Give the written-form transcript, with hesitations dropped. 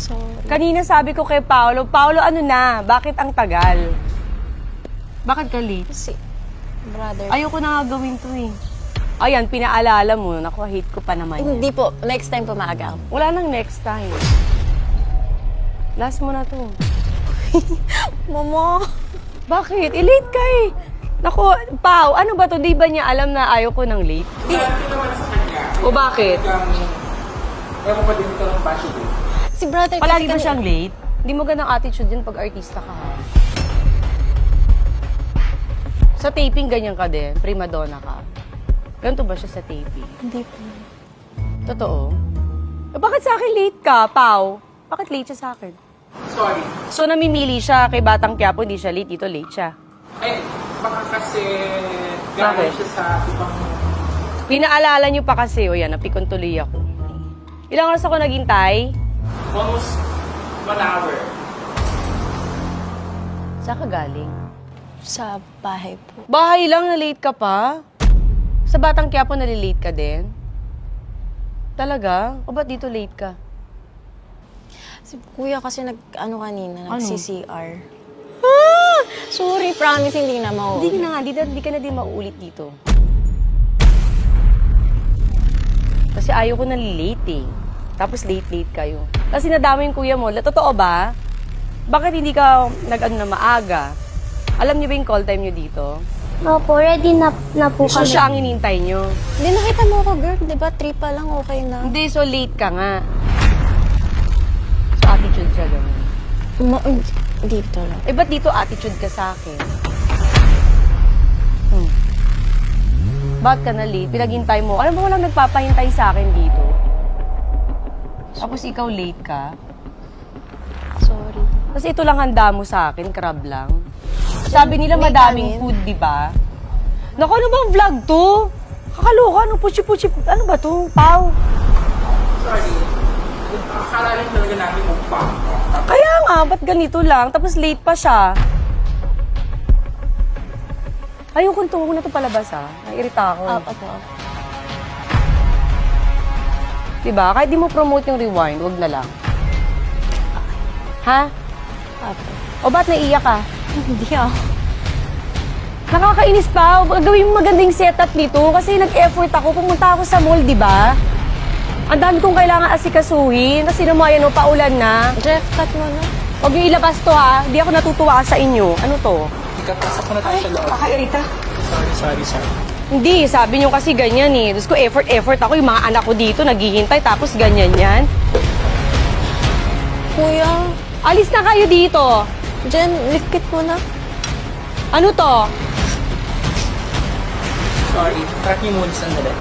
Sorry. Kanina sabi ko kay Paolo, Paolo, ano na? Bakit ang tagal? Bakit ka late? Si brother. Ayoko na nga gawin to eh. Ayan, pinaalala mo. Naku, hate ko pa naman yan. Hindi po. Next time po maaga ako. Wala nang next time. Last mo na to. Mama! Bakit? I-late ka eh. Naku, Pao, ano ba to? Di ba niya alam na ayaw ko ng late? O bakit? Ewan pa din ito ng bashi ko. Si brother Palagi ba kasi siyang late? Hindi mo ganang attitude yun pag artista ka ha. Sa taping, ganyan ka din. Prima donna ka. Ganito ba siya sa taping? Hindi po. Totoo? Bakit sa akin late ka, Pao? Bakit late siya sa akin? Sorry. So, namimili siya kay Batang Quiapo, hindi siya late. Dito, late siya. Eh, baka kasi Bakit? galing siya sa ibang... Pinaalala niyo pa kasi, o yan, napikon tuloy ako. Ilang oras ako naghintay? Almost 1 hour. Saan ka galing? Sa bahay po. Bahay lang, na late ka pa? Sa Batang Quiapo, nalilate ka din? Talaga? O ba't dito late ka? Si kuya kasi ano kanina, Ano? nag-CCR. Sorry, promise, hindi na mauulit. Hindi na nga, di ka na din mauulit dito. Kasi ayaw ko nalilate eh. Tapos late-late kayo. Kasi nadama yung kuya mo. Totoo ba? Bakit hindi ka nag-ano na maaga? Alam niyo ba yung call time niyo dito? Opo, ready na po So kami. siya ang inintay niyo. Hindi, nakita mo ako, girl. Di ba? 3 pa lang, okay na. Hindi, so late ka nga. So attitude siya ganun. Dito lang. Eh, ba't dito attitude ka sa akin? Ba't ka na late? Pinaghintay mo. Alam mo, walang nagpapahintay sa akin dito. Tapos ikaw late ka. Sorry. Kasi ito lang handa mo sa akin, crab lang. Sabi nila May madaming kanin. food, di ba? Naku, ano bang vlog to? Kakaloka, ano puchi-puchi, ano ba to? Pau. Sorry. Akala rin talaga namin mukbang. Kaya nga, ba't ganito lang? Tapos late pa siya. Ayoko nito, huwag na ito palabas ha. Nairita ako. Opo. Diba? Kahit di mo promote yung rewind, huwag na lang. Ha? Opo. O ba't naiiyak ka? Hindi ako. Nakakainis pa. Gawin mo magandang setup nito kasi nag-effort ako. Pumunta ako sa mall, di ba? Ang dami kong kailangan asikasuhin. Kasi naman yan, paulan na. Jeff, cut mo na. Huwag niyo ilabas to ha. Di ako natutuwa sa inyo. Ano to? Ikapasok na tayo sa loob. Kakairita. Sorry. Hindi, sabi niyo kasi ganyan eh. Tapos ko effort ako. Yung mga anak ko dito naghihintay tapos ganyan yan. Kuya, Alis na kayo dito. Jen, likit mo na. Ano to? Sorry. Track niyo muna sandali.